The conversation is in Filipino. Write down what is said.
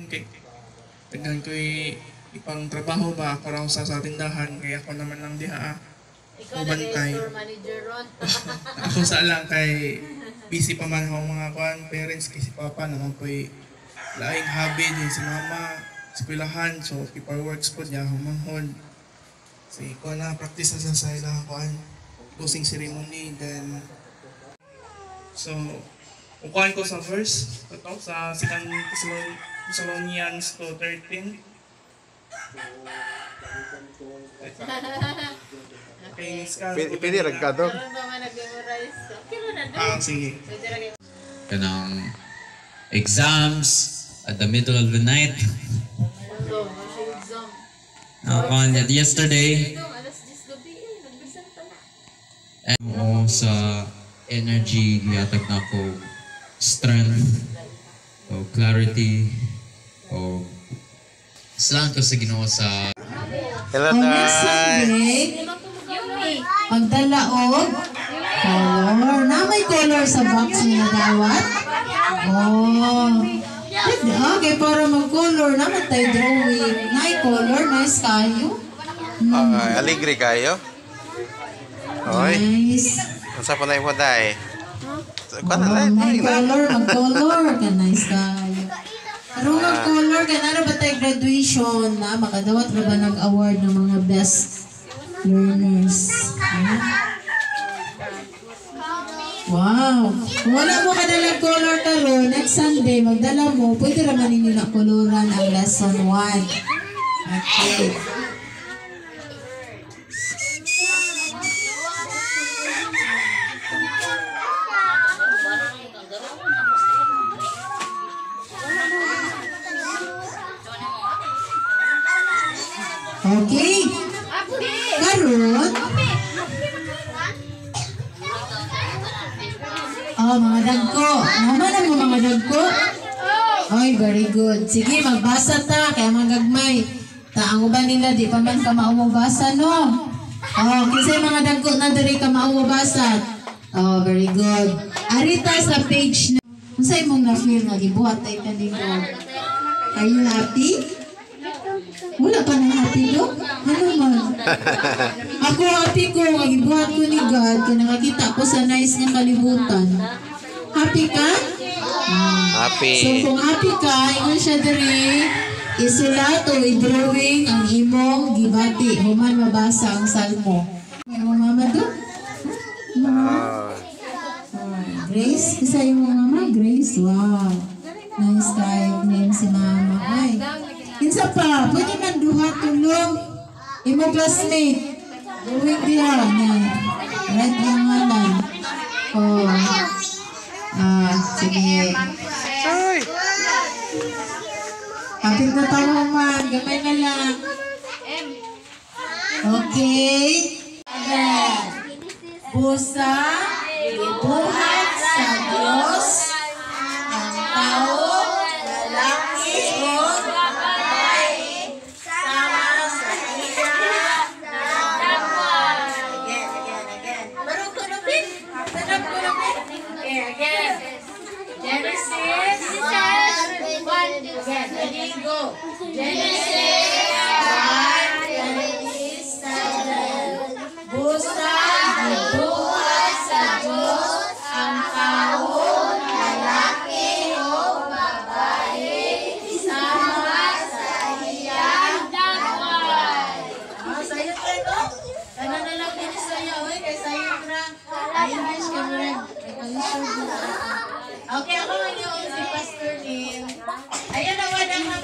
kay tignan ko'y ipang trabaho ba ako raw sa tindahan kaya ako naman lang diha Ikaw na kay store manager ron. ako sa lang kay busy pa man ako mga parents kay si papa naman po'y laing hobby din si mama eskwelahan so paperworks po niya humanghod so ko na practice na sa ilang closing ceremony then so kukuhan ko sa verse ito sa 2 Thessalonians 2:13. Pili ragkado. Karon ba man nag-memorize? Okay mo na Sige. Kanang exams at the middle of the night. On yesterday, Alas 10 gabi nagbisan pa. and sa energy yatag na ko strength o clarity o salamat ko sa Ginoo sa Hello, Ang next Tay. subject, pagdala og color. Na may color sa box niya dawat? Oh. Okay, para mag-color naman tayo drawing. May color, nice kayo. Aligre kayo? Oy. Nice. Unsa pa na mo, Tay? May color, mag-color ka, nice kayo. Pero mag-color ka, na ba tayo graduation na? Makadawat ba nag-award ng mga best learners? Wow! Kung wala mo kadalang color karon next Sunday, magdala mo, pwede naman ninyo na koloran ang lesson 1. Okay. Okay. Karon, mga dagko. Naman ang mga dagko. Ay, very good. Sige, magbasa ta. Kaya magagmay. Ta, ang uban nila, di pa man ka maumubasa, no? Oh, kasi mga dagko na diri ka maumubasa. Oh, very good. Arita sa page na. Kung sa'yo mong na-feel nga, gibuhat tayo kanino. Are you happy? Wala pa na happy, Dok? Ano man? Ako happy ko, gibuhat ko ni God, kung nakakita ko sa nice nga kalibutan. Happy ka? Happy. So kung happy ka, ingon siya diri, isulat o i-drawing ang imong gibati. Human mabasa ang salmo. Ang mama do? Grace? Isa yung mama? Grace? Wow. Nice kayo name si mama. Ay. Kinsa pa, pwede man duha tulong. Imong classmate. Drawing diha. Right yung ngalan. Oh. Sige. Ay. Kapit na tayo man. Gamay na lang. Okay. Busa, ibuhat sa Diyos ang tao, lalaki o babae, sama sa iya ng dalawa. Again. Marunong ko na rin. Sarap ko na rin. Okay, again. Genesis 1. Again, ready, go. Genesis